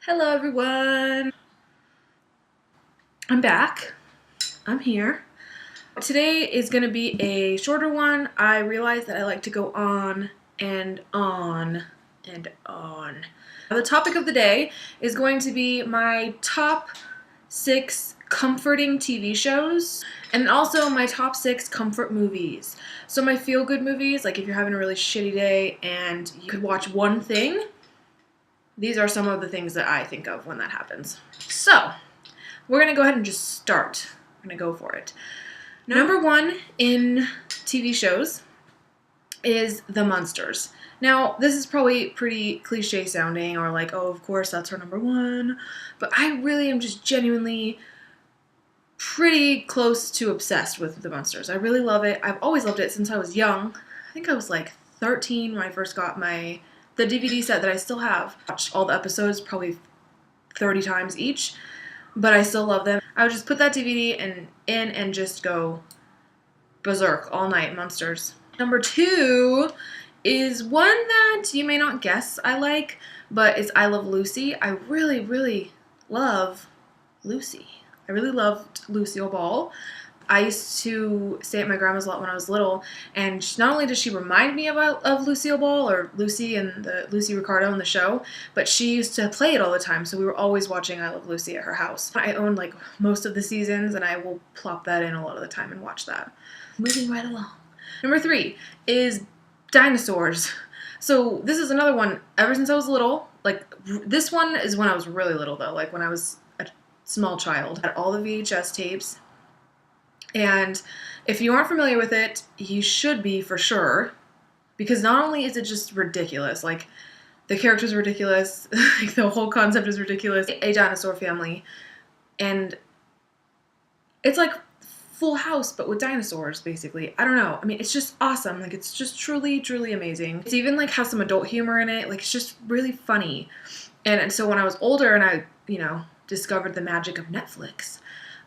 Hello everyone! I'm back. I'm here. Today is going to be a shorter one. I realize that I like to go on and on and on. The topic of the day is going to be my top 6 comforting TV shows and also my top 6 comfort movies. So my feel-good movies, like if you're having a really shitty day and you could watch one thing, these are some of the things that I think of when that happens. So, we're going to go ahead and just start. We're going to go for it. Number 1 in TV shows is The Munsters. Now, this is probably pretty cliche sounding or like, oh, of course, that's her number 1. But I really am just genuinely pretty close to obsessed with The Munsters. I really love it. I've always loved it since I was young. I think I was like 13 when I first got the DVD set that I still have. Watched all the episodes probably 30 times each, but I still love them. I would just put that DVD in and just go berserk all night. Munsters. Number 2 is one that you may not guess I like, but it's I Love Lucy. I really, really love Lucy. I really loved Lucille Ball. I used to stay at my grandma's a lot when I was little, and not only does she remind me of Lucille Ball or Lucy and the Lucy Ricardo in the show, but she used to play it all the time, so we were always watching I Love Lucy at her house. I own like most of the seasons, and I will plop that in a lot of the time and watch that. Moving right along. Number 3 is dinosaurs. So this is another one ever since I was little. Like this one is when I was really little though, like when I was a small child. I had all the VHS tapes. And if you aren't familiar with it, you should be for sure, because not only is it just ridiculous, like the characters are ridiculous, like the whole concept is ridiculous, a dinosaur family, and it's like Full House but with dinosaurs basically. I don't know. I mean, it's just awesome. Like it's just truly, truly amazing. It's even like has some adult humor in it. Like it's just really funny. And so when I was older and I, discovered the magic of Netflix,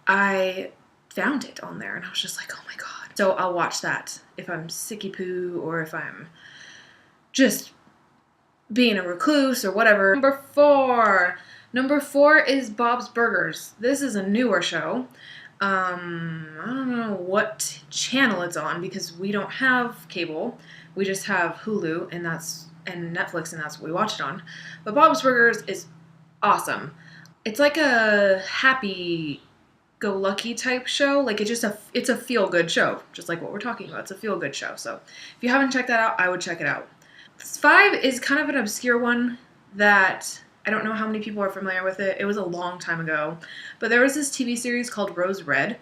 I found it on there and I was just like, oh my god. So I'll watch that if I'm sicky poo or if I'm just being a recluse or whatever. Number 4 is Bob's Burgers. This is a newer show. I don't know what channel it's on because we don't have cable. We just have Hulu and Netflix, and that's what we watch it on. But Bob's Burgers is awesome. It's like a happy go lucky type show. Like it's a feel good show, just like what we're talking about. It's a feel good show. So if you haven't checked that out, I would check it out. 5 is kind of an obscure one that I don't know how many people are familiar with it. It was a long time ago, but there was this TV series called Rose Red,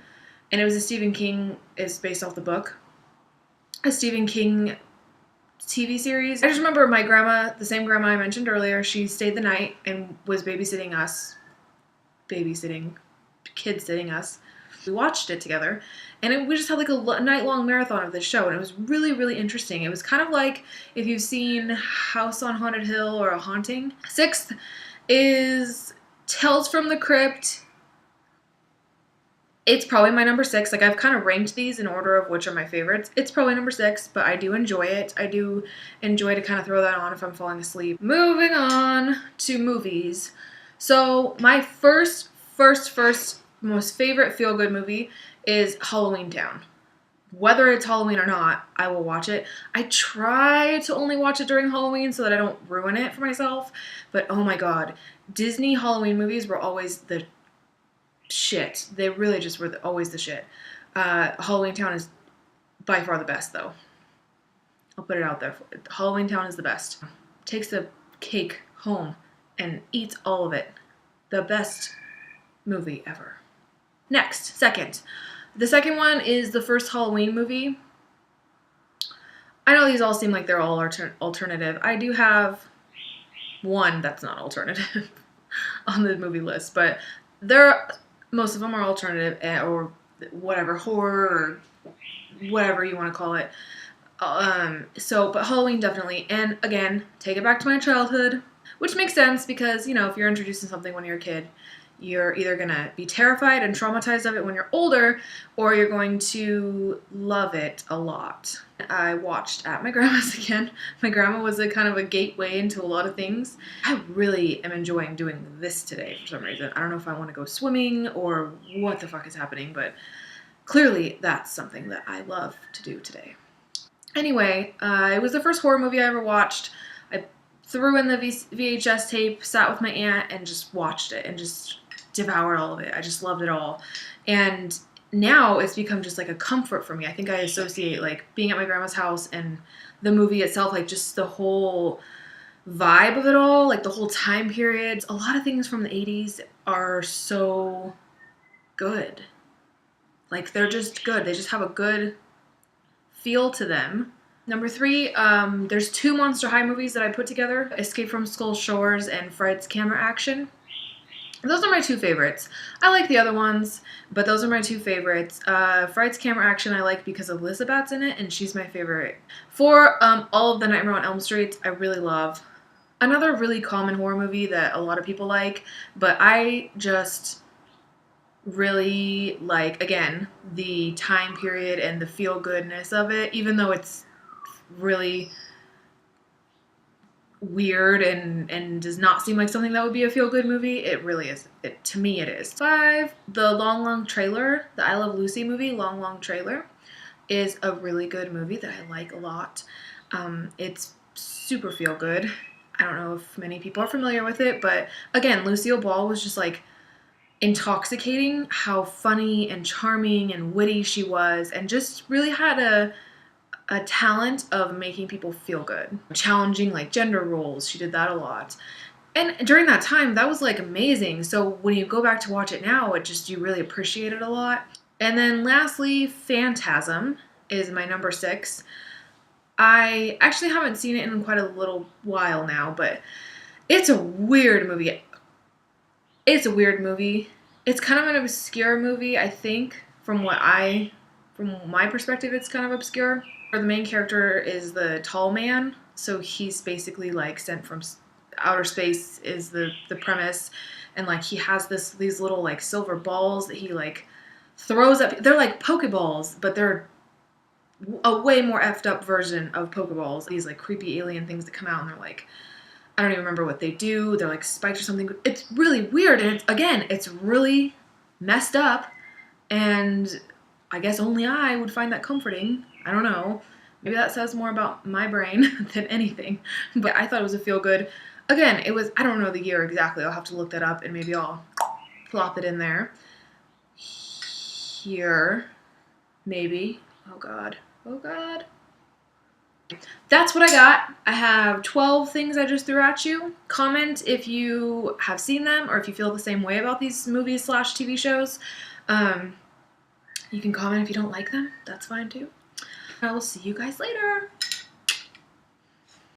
and it was a Stephen King, is based off the book, a Stephen King TV series. I just remember my grandma, the same grandma I mentioned earlier, she stayed the night and was kids sitting us. We watched it together, and we just had like a night-long marathon of this show, and it was really, really interesting. It was kind of like if you've seen House on Haunted Hill or A Haunting. 6th is Tales from the Crypt. It's probably my number 6. Like I've kind of ranked these in order of which are my favorites. It's probably number 6, but I do enjoy it. I do enjoy to kind of throw that on if I'm falling asleep. Moving on to movies. So my first most favorite feel-good movie is Halloween Town. Whether it's Halloween or not, I will watch it. I try to only watch it during Halloween so that I don't ruin it for myself. But oh my god, Disney Halloween movies were always the shit. They really just were always the shit. Halloween Town is by far the best though. I'll put it out there. Halloween Town is the best. Takes the cake home and eats all of it. The best movie ever. Next, second. The second one is the first Halloween movie. I know these all seem like they're all alternative. I do have one that's not alternative on the movie list, but most of them are alternative or whatever, horror or whatever you want to call it. But Halloween definitely. And again, take it back to my childhood, which makes sense because, if you're introducing something when you're a kid, You're either gonna be terrified and traumatized of it when you're older, or you're going to love it a lot. I watched at my grandma's again. My grandma was a kind of a gateway into a lot of things. I really am enjoying doing this today for some reason. I don't know if I want to go swimming or what the fuck is happening, but clearly that's something that I love to do today. Anyway, it was the first horror movie I ever watched. I threw in the VHS tape, sat with my aunt, and just watched it and just devoured all of it. I just loved it all. And now it's become just like a comfort for me. I think I associate like being at my grandma's house and the movie itself, like just the whole vibe of it all, like the whole time periods. A lot of things from the 80s are so good. Like they're just good. They just have a good feel to them. Number 3, there's 2 Monster High movies that I put together, Escape from Skull Shores and Fred's Camera Action. Those are my 2 favorites. I like the other ones, but those are my 2 favorites. Fred's Camera Action I like because Elizabeth's in it, and she's my favorite. For all of the Nightmare on Elm Street, I really love. Another really common horror movie that a lot of people like, but I just really like, again, the time period and the feel-goodness of it, even though it's really weird and does not seem like something that would be a feel-good movie. It really is. To me, it is. 5, the Long Long Trailer, the I Love Lucy movie, Long Long Trailer, is a really good movie that I like a lot. It's super feel-good. I don't know if many people are familiar with it, but again, Lucille Ball was just like intoxicating how funny and charming and witty she was, and just really had a talent of making people feel good. Challenging like gender roles, she did that a lot. And during that time, that was like amazing. So when you go back to watch it now, you really appreciate it a lot. And then lastly, Phantasm is my number 6. I actually haven't seen it in quite a little while now, but it's a weird movie. It's a weird movie. It's kind of an obscure movie, I think, from my perspective, it's kind of obscure. The main character is the tall man, so he's basically like sent from outer space is the premise, and like he has these little like silver balls that he like throws up. They're like Pokeballs, but they're a way more effed up version of Pokeballs. These like creepy alien things that come out and they're like, I don't even remember what they do. They're like spiked or something. It's really weird, and it's really messed up, and I guess only I would find that comforting. I don't know. Maybe that says more about my brain than anything. But I thought it was a feel-good. Again, it was, I don't know the year exactly. I'll have to look that up and maybe I'll plop it in there. Here. Maybe. Oh God. Oh God. That's what I got. I have 12 things I just threw at you. Comment if you have seen them or if you feel the same way about these movies / TV shows. You can comment if you don't like them. That's fine too. I will see you guys later.